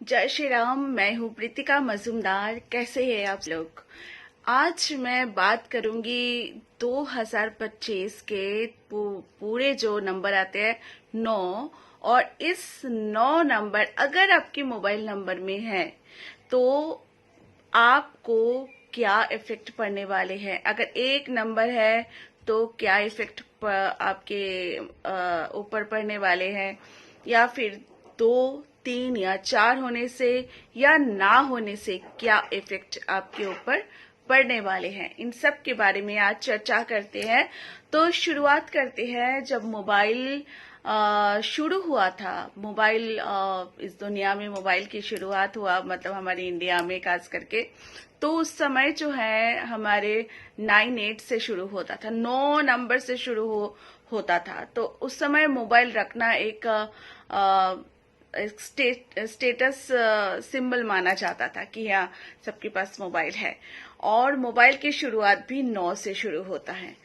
जय श्री राम। मैं हूँ प्रीतिका मजूमदार। कैसे हैं आप लोग? आज मैं बात करूंगी 2025 के पूरे जो नंबर आते हैं 9। और इस 9 नंबर अगर आपके मोबाइल नंबर में है तो आपको क्या इफेक्ट पड़ने वाले हैं। अगर एक नंबर है तो क्या इफेक्ट आपके ऊपर पड़ने वाले हैं, या फिर 2, 3 या 4 होने से या ना होने से क्या इफेक्ट आपके ऊपर पड़ने वाले हैं, इन सब के बारे में आज चर्चा करते हैं। तो शुरुआत करते हैं। जब मोबाइल शुरू हुआ था, मोबाइल इस दुनिया में मोबाइल की शुरुआत हुआ, मतलब हमारे इंडिया में खास करके, तो उस समय जो है हमारे 9, 8 से शुरू होता था, 9 नंबर से शुरू होता था। तो उस समय मोबाइल रखना एक स्टेटस सिंबल माना जाता था कि हाँ, सबके पास मोबाइल है। और मोबाइल की शुरुआत भी 9 से शुरू होता है।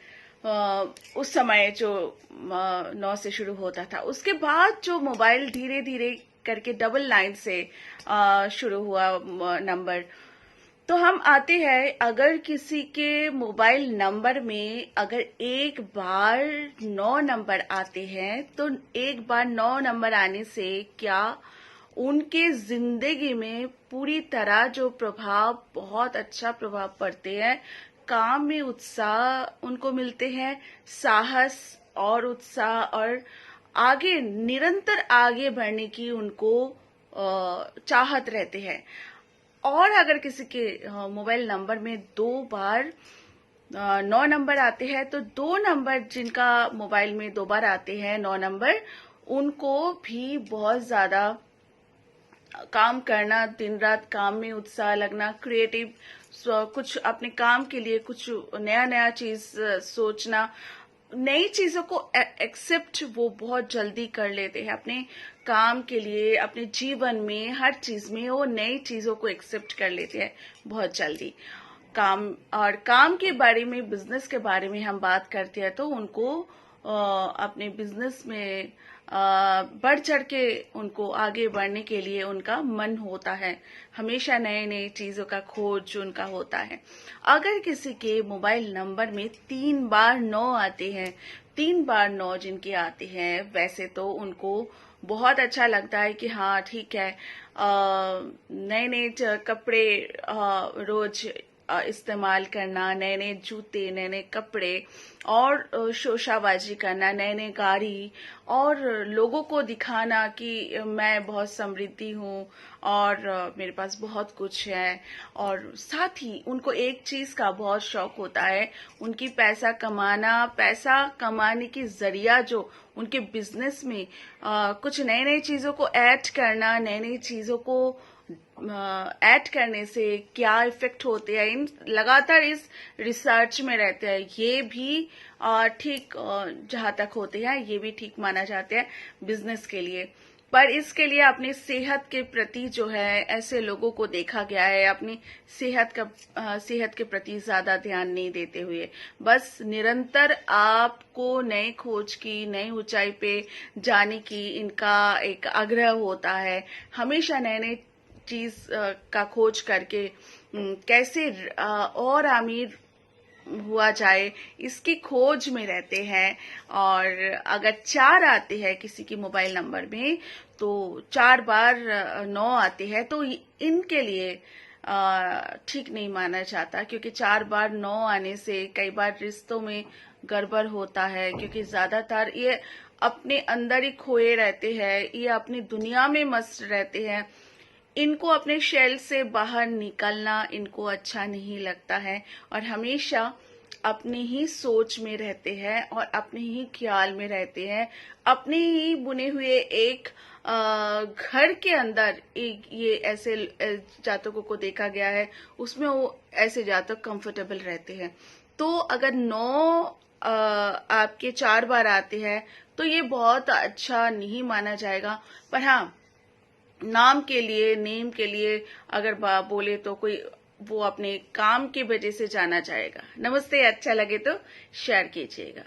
उस समय जो 9 से शुरू होता था, उसके बाद जो मोबाइल धीरे धीरे करके 9 से शुरू हुआ नंबर। तो हम आते हैं, अगर किसी के मोबाइल नंबर में अगर एक बार 9 नंबर आते हैं तो एक बार 9 नंबर आने से क्या उनके जिंदगी में पूरी तरह जो प्रभाव, बहुत अच्छा प्रभाव पड़ते हैं। काम में उत्साह उनको मिलते हैं, साहस और उत्साह, और आगे निरंतर आगे बढ़ने की उनको चाहत रहते हैं। और अगर किसी के मोबाइल नंबर में 2 बार 9 नंबर आते हैं, तो 2 नंबर जिनका मोबाइल में 2 बार आते हैं 9 नंबर, उनको भी बहुत ज्यादा काम करना, दिन रात काम में उत्साह लगना, क्रिएटिव कुछ अपने काम के लिए कुछ नया नया चीज सोचना, नई चीजों को एक्सेप्ट वो बहुत जल्दी कर लेते हैं अपने काम के लिए। अपने जीवन में हर चीज में वो नई चीजों को एक्सेप्ट कर लेते हैं बहुत जल्दी। काम और काम के बारे में, बिजनेस के बारे में हम बात करते हैं तो उनको अपने बिजनेस में बढ़ चढ़ के उनको आगे बढ़ने के लिए उनका मन होता है। हमेशा नए नए चीजों का खोज उनका होता है। अगर किसी के मोबाइल नंबर में 3 बार 9 आते हैं, 3 बार 9 जिनके आते हैं, वैसे तो उनको बहुत अच्छा लगता है कि हाँ ठीक है, नए नए कपड़े रोज इस्तेमाल करना, नए नए जूते, नए नए कपड़े, और शोशाबाजी करना, नए नए गाड़ी, और लोगों को दिखाना कि मैं बहुत समृद्धि हूँ और मेरे पास बहुत कुछ है। और साथ ही उनको एक चीज का बहुत शौक होता है, उनकी पैसा कमाना, पैसा कमाने की जरिया जो उनके बिजनेस में कुछ नए नए चीजों को ऐड करना, नई नई चीजों को ऐड करने से क्या इफेक्ट होते हैं, इन लगातार इस रिसर्च में रहते हैं। ये भी ठीक जहां तक होते हैं, ये भी ठीक माना जाते हैं बिजनेस के लिए। पर इसके लिए अपनी सेहत के प्रति जो है, ऐसे लोगों को देखा गया है अपनी सेहत के प्रति ज्यादा ध्यान नहीं देते हुए, बस निरंतर आपको नए खोज की, नई ऊंचाई पे जाने की इनका एक आग्रह होता है। हमेशा नए नए चीज का खोज करके कैसे और अमीर हुआ जाए, इसकी खोज में रहते हैं। और अगर 4 आते हैं किसी के मोबाइल नंबर में, तो 4 बार 9 आते हैं, तो इनके लिए ठीक नहीं माना जाता, क्योंकि 4 बार 9 आने से कई बार रिश्तों में गड़बड़ होता है, क्योंकि ज्यादातर ये अपने अंदर ही खोए रहते हैं, ये अपनी दुनिया में मस्त रहते हैं। इनको अपने शेल से बाहर निकलना इनको अच्छा नहीं लगता है, और हमेशा अपनी ही सोच में रहते हैं और अपने ही ख्याल में रहते हैं। अपने ही बुने हुए एक घर के अंदर एक ये ऐसे जातकों को देखा गया है, उसमें वो ऐसे जातक कंफर्टेबल रहते हैं। तो अगर 9 आपके 4 बार आते हैं तो ये बहुत अच्छा नहीं माना जाएगा। पर हाँ, नाम के लिए, नेम के लिए अगर बोले तो कोई वो अपने काम की वजह से जाना चाहेगा। नमस्ते। अच्छा लगे तो शेयर कीजिएगा।